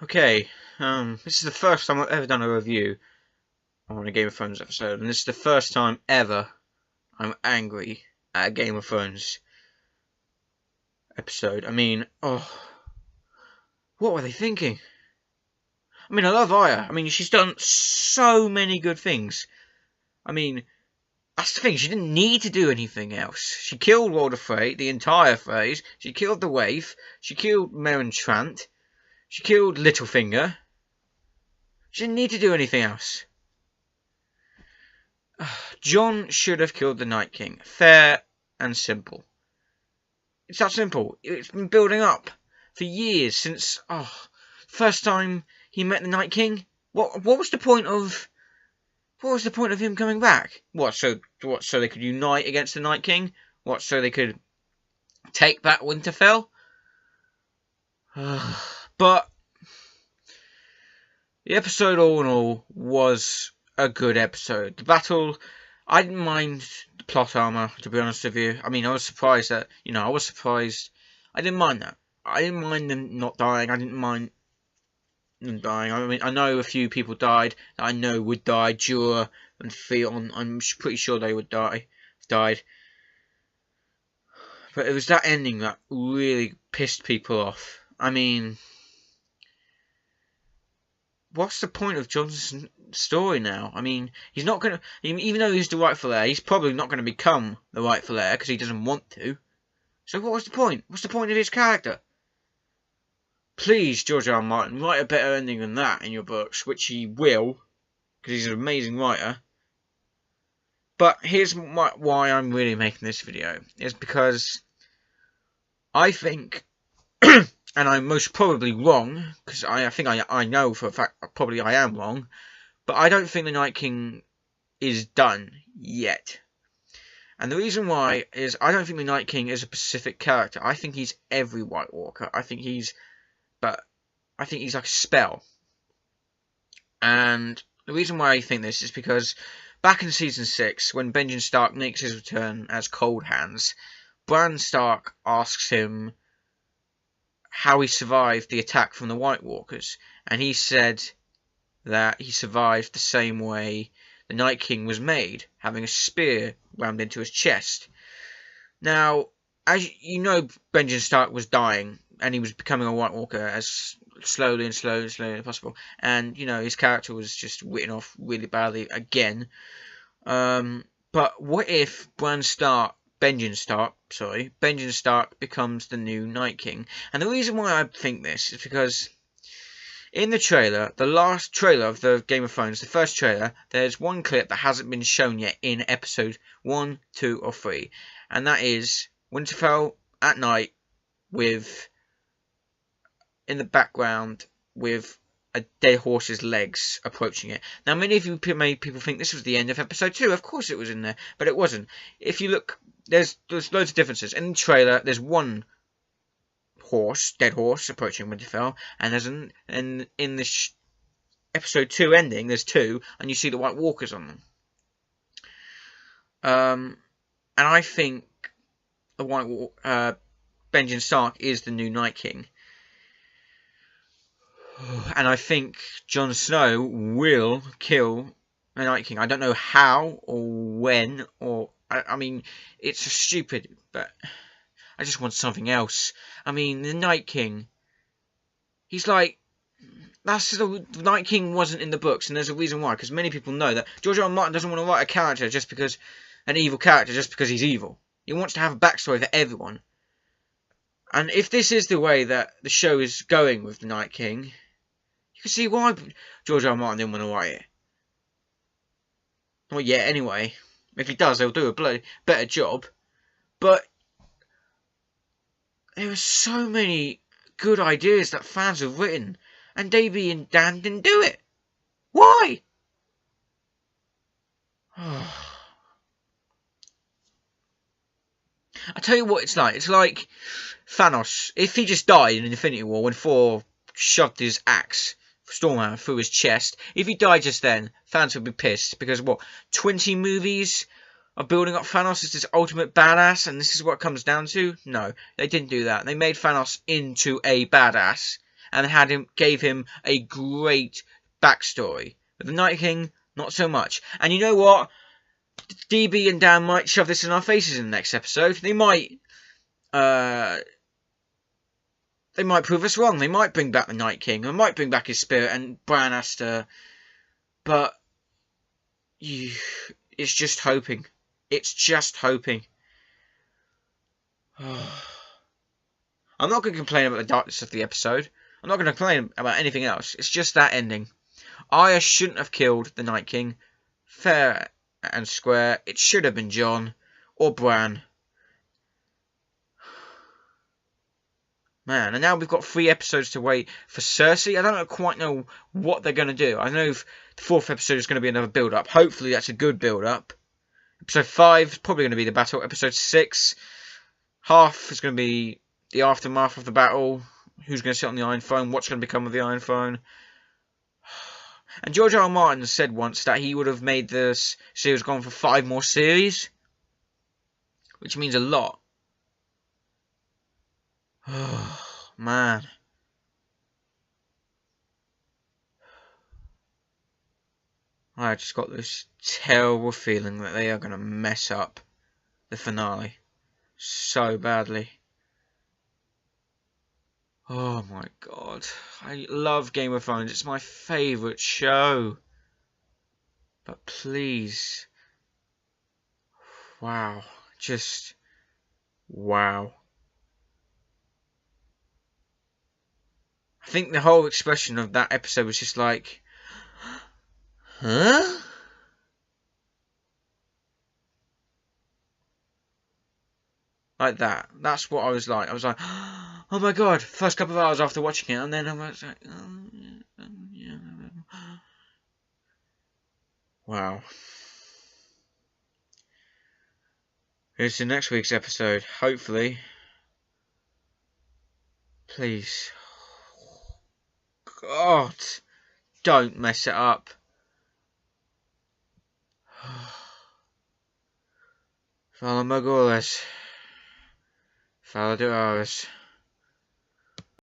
Okay, this is the first time I've ever done a review on a Game of Thrones episode, and this is the first time ever I'm angry at a Game of Thrones episode. I mean, what were they thinking? I mean, I love Arya. I mean, she's done so many good things. I mean, that's the thing, she didn't need to do anything else. She killed Walder Frey, the entire Freys. She killed the Waif. She killed Meryn Trant. She killed Littlefinger. She didn't need to do anything else. Jon should have killed the Night King. Fair and simple. It's that simple. It's been building up for years since first time he met the Night King. What was the point of him coming back? So they could unite against the Night King? So they could take back Winterfell? But the episode all in all was a good episode. The battle, I didn't mind the plot armor, to be honest with you. I mean, I was surprised that, I didn't mind that. I didn't mind them not dying. I didn't mind them dying. I mean, I know a few people died that I know would die. Jorah and Theon, I'm pretty sure they would died. But it was that ending that really pissed people off. I mean, what's the point of Jon's story now? I mean, he's not going to... Even though he's the rightful heir, he's probably not going to become the rightful heir because he doesn't want to. So what was the point? What's the point of his character? Please, George R. R. Martin, write a better ending than that in your books, which he will, because he's an amazing writer. But here's why I'm really making this video, is because I think... and I'm most probably wrong, because I think I know for a fact probably I am wrong, but I don't think the Night King is done yet. And the reason why is I don't think the Night King is a specific character. I think he's every White Walker. I think he's like a spell. And the reason why I think this is because back in Season 6, when Benjen Stark makes his return as Cold Hands, Bran Stark asks him how he survived the attack from the White Walkers, and he said that he survived the same way the Night King was made, having a spear rammed into his chest. Now, as you know, Benjen Stark was dying, and he was becoming a White Walker as slowly as possible, and his character was just written off really badly again. But what if Benjen Stark becomes the new Night King? And the reason why I think this is because in the trailer, the last trailer of the Game of Thrones, the first trailer, there's one clip that hasn't been shown yet in episode 1, 2, or 3. And that is Winterfell at night in the background with a dead horse's legs approaching it. Now, many of you made people think this was the end of episode 2. Of course it was in there, but it wasn't. If you look, there's loads of differences. In the trailer, there's one dead horse approaching Winterfell, and in this episode 2 ending, there's 2, and you see the White Walkers on them. And I think the Benjen Stark is the new Night King. And I think Jon Snow will kill the Night King. I don't know how or when, or I mean, it's stupid, but I just want something else. I mean, the Night King, he's like, the Night King wasn't in the books, and there's a reason why, because many people know that George R. R. Martin doesn't want to write a character an evil character just because he's evil. He wants to have a backstory for everyone. And if this is the way that the show is going with the Night King, you can see why George R. R. Martin didn't want to write it. Not yet, anyway. If he does, he'll do a better job. But there are so many good ideas that fans have written, and Davey and Dan didn't do it. Why? I tell you what it's like. It's like Thanos. If he just died in Infinity War when Thor shoved his axe, Stormhammer, through his chest, if he died just then, fans would be pissed. Because, 20 movies are building up Thanos as this ultimate badass, and this is what it comes down to? No, they didn't do that. They made Thanos into a badass, and gave him a great backstory. But the Night King, not so much. And you know what? DB and Dan might shove this in our faces in the next episode. They might prove us wrong. They might bring back the Night King. They might bring back his spirit, and Bran has to. But it's just hoping. It's just hoping. I'm not going to complain about the darkness of the episode. I'm not going to complain about anything else. It's just that ending. Arya shouldn't have killed the Night King. Fair and square. It should have been Jon or Bran. Man, and now we've got 3 episodes to wait for Cersei. I don't quite know what they're going to do. I know the 4th episode is going to be another build-up. Hopefully that's a good build-up. Episode 5 is probably going to be the battle. Episode 6, half is going to be the aftermath of the battle. Who's going to sit on the Iron Throne? What's going to become of the Iron Throne? And George R. R. Martin said once that he would have made this series gone for 5 more series. Which means a lot. Oh, man. I just got this terrible feeling that they are going to mess up the finale so badly. Oh my god. I love Game of Thrones. It's my favourite show. But please. Wow. Just. Wow. I think the whole expression of that episode was just like, huh? Like that. That's what I was like. I was like, oh my god. First couple of hours after watching it, and then I was like, oh, yeah. Wow. Here's the next week's episode. Hopefully. Please. God, don't mess it up. Fala Magolas. Fala Durares.